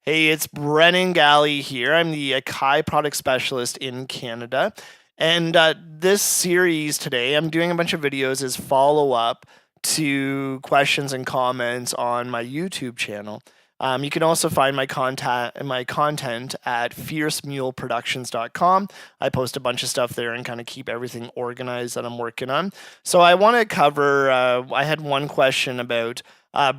Hey, it's Brennan Galley here. I'm the Akai product specialist in Canada. And this series today, I'm doing a bunch of videos as follow-up to questions and comments on my YouTube channel. You can also find my content at fiercemuleproductions.com. I post a bunch of stuff there and kind of keep everything organized that I'm working on. So I want to cover, I had one question about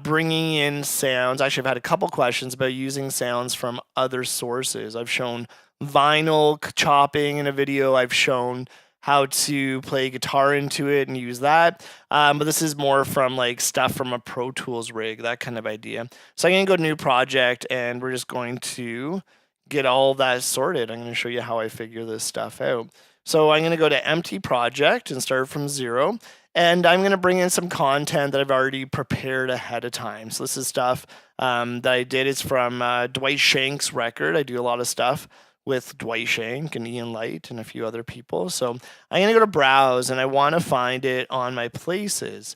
bringing in sounds. Actually, I've had a couple questions about using sounds from other sources. I've shown vinyl chopping in a video. I've shown how to play guitar into it and use that. But this is more from like stuff from a Pro Tools rig, that kind of idea. So I'm going to go to new project and we're just going to get all that sorted. I'm going to show you how I figure this stuff out. So I'm going to go to empty project and start from 0. And I'm going to bring in some content that I've already prepared ahead of time. So this is stuff that I did. It's from Dwight Shank's record. I do a lot of stuff with Dwight Shank and Ian Light and a few other people. So I'm going to go to browse and I want to find it on my places.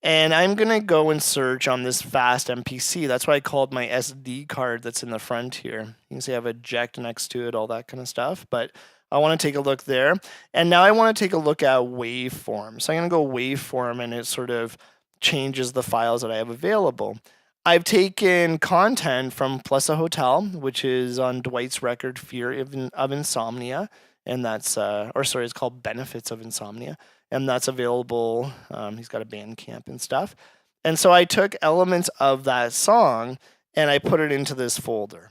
And I'm going to go and search on this fast MPC. That's what I called my SD card that's in the front here. You can see I have a eject next to it, all that kind of stuff. But I want to take a look there. And now I want to take a look at waveform. So I'm going to go waveform and it sort of changes the files that I have available. I've taken content from Plus a Hotel, which is on Dwight's record Fear of Insomnia. And that's, it's called Benefits of Insomnia. And that's available. He's got a Bandcamp and stuff. And so I took elements of that song and I put it into this folder.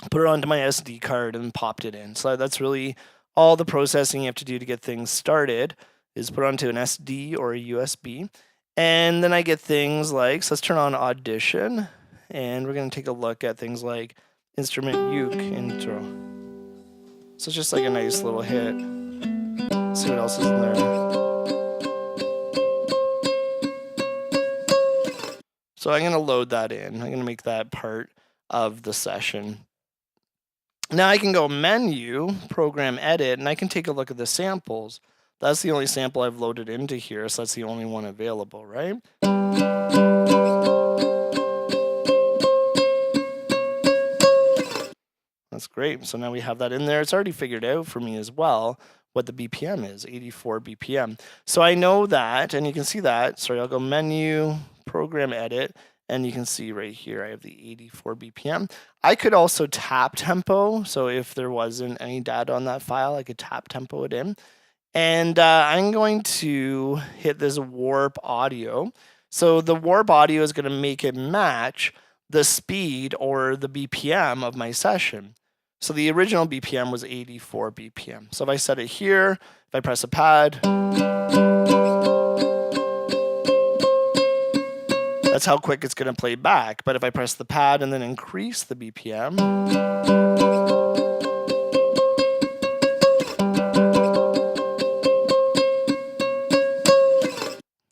Put it onto my SD card and popped it in. So that's really all the processing you have to do to get things started is put onto an SD or a USB. And then I get things like, so let's turn on Audition. And we're going to take a look at things like instrument uke intro. So it's just like a nice little hit. Let's see what else is in there. So I'm going to load that in. I'm going to make that part of the session. Now I can go menu, program edit, and I can take a look at the samples. That's the only sample I've loaded into here, so that's the only one available, right? That's great. So now we have that in there. It's already figured out for me as well what the BPM is, 84 BPM. So I know that, and you can see that. Sorry, I'll go menu, program edit. And you can see right here, I have the 84 BPM. I could also tap tempo. So if there wasn't any data on that file, I could tap tempo it in. And I'm going to hit this warp audio. So the warp audio is going to make it match the speed or the BPM of my session. So the original BPM was 84 BPM. So if I set it here, if I press a pad, that's how quick it's going to play back. But if I press the pad and then increase the BPM,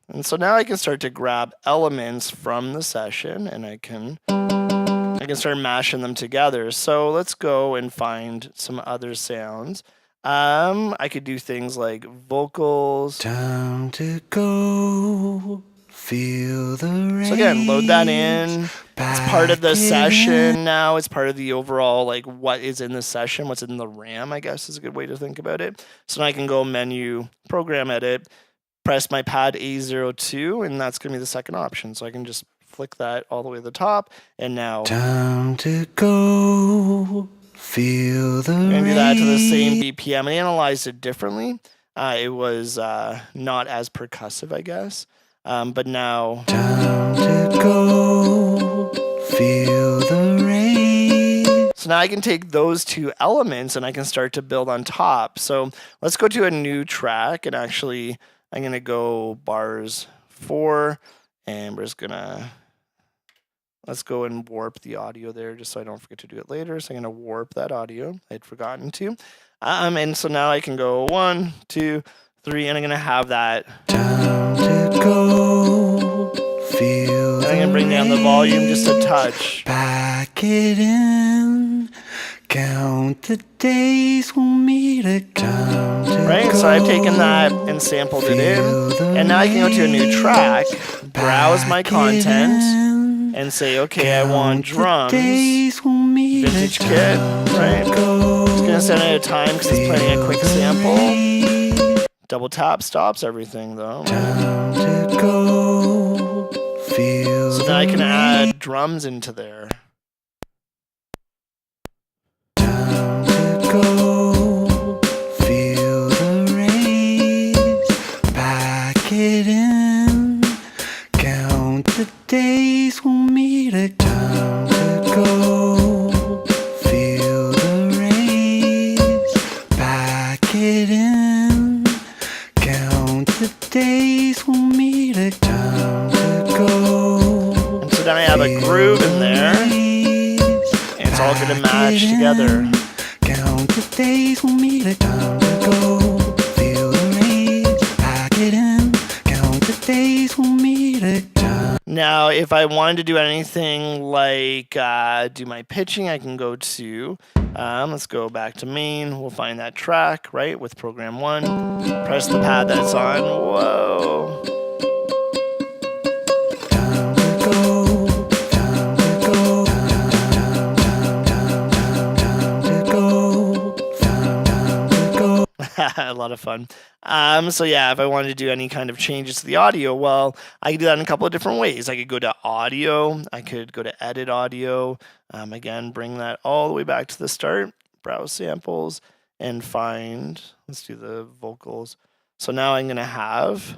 and so now I can start to grab elements from the session and I can start mashing them together. So let's go and find some other sounds. I could do things like vocals. Time to go. Feel the rain. So again, load that in. It's part of the session now. It's part of the overall, like, what is in the session, what's in the RAM, I guess is a good way to think about it. So now I can go menu, program edit, press my pad A02, and that's going to be the second option. So I can just flick that all the way to the top, and now time to go. Feel the rain. I'm going to do that to the same BPM. I analyzed it differently. It was not as percussive, I guess. But now time to go, feel the rain. So now I can take those two elements and I can start to build on top. So let's go to a new track and actually I'm going to go bars 4 and we're just going to, let's go and warp the audio there just so I don't forget to do it later. So I'm going to warp that audio. I'd forgotten to. And so now I can go 1, 2, 3, and I'm going to have that. Time to go, feel and I'm going to bring down the volume just a touch. Pack it in, count the days we'll meet again. Right, so I've taken that and sampled it in. And now I can go to a new track, browse my content, and say, okay, I want drums. vintage kit, right? Just gonna set it at a time because it's playing a quick sample. Double tap stops everything though. So then I can add drums into there. Days will meet a time to go. Feel the rays, pack it in. Count the days will meet a time to go. And so then I have a groove in there. And it's all going to match together. Count the days will meet a time to go. Feel the rays, pack it in. Count the days will meet a time. Now, if I wanted to do anything like do my pitching, I can go to, let's go back to main. We'll find that track, right, with program 1. Press the pad that it's on. Whoa. A lot of fun. So yeah, if I wanted to do any kind of changes to the audio, well, I could do that in a couple of different ways. I could go to audio. I could go to edit audio. Again, bring that all the way back to the start. Browse samples and find, let's do the vocals. So now I'm going to have.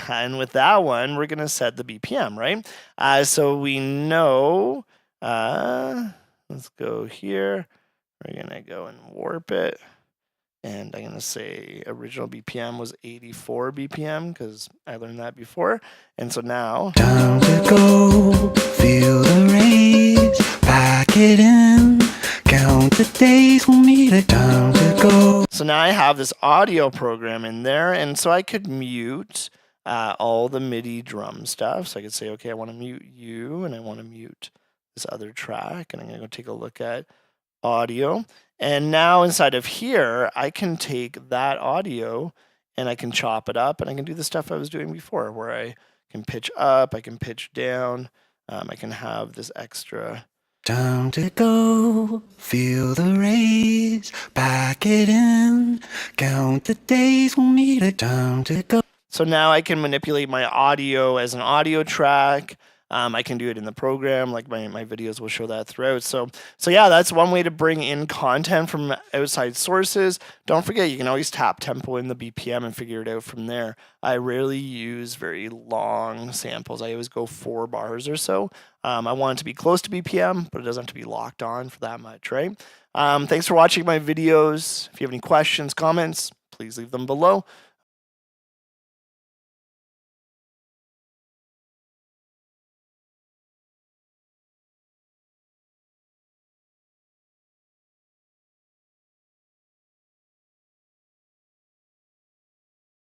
And with that one, we're going to set the BPM, right? So we know, let's go here. We're going to go and warp it. And I'm going to say original BPM was 84 BPM because I learned that before. And so now. Time to go, feel the rays, pack it in. Count the days, we'll meet a time to go. So now I have this audio program in there. And so I could mute all the MIDI drum stuff. So I could say, okay, I want to mute you and I want to mute this other track. And I'm going to go take a look at audio. And now inside of here, I can take that audio and I can chop it up and I can do the stuff I was doing before where I can pitch up, I can pitch down, I can have this extra. Time to go, feel the rays, pack it in, count the days, we'll meet a time to go. So now I can manipulate my audio as an audio track. I can do it in the program, like my videos will show that throughout. So yeah, that's one way to bring in content from outside sources. Don't forget, you can always tap tempo in the BPM and figure it out from there. I rarely use very long samples. I always go 4 bars or so. I want it to be close to BPM, but it doesn't have to be locked on for that much, right? Thanks for watching my videos. If you have any questions, comments, please leave them below.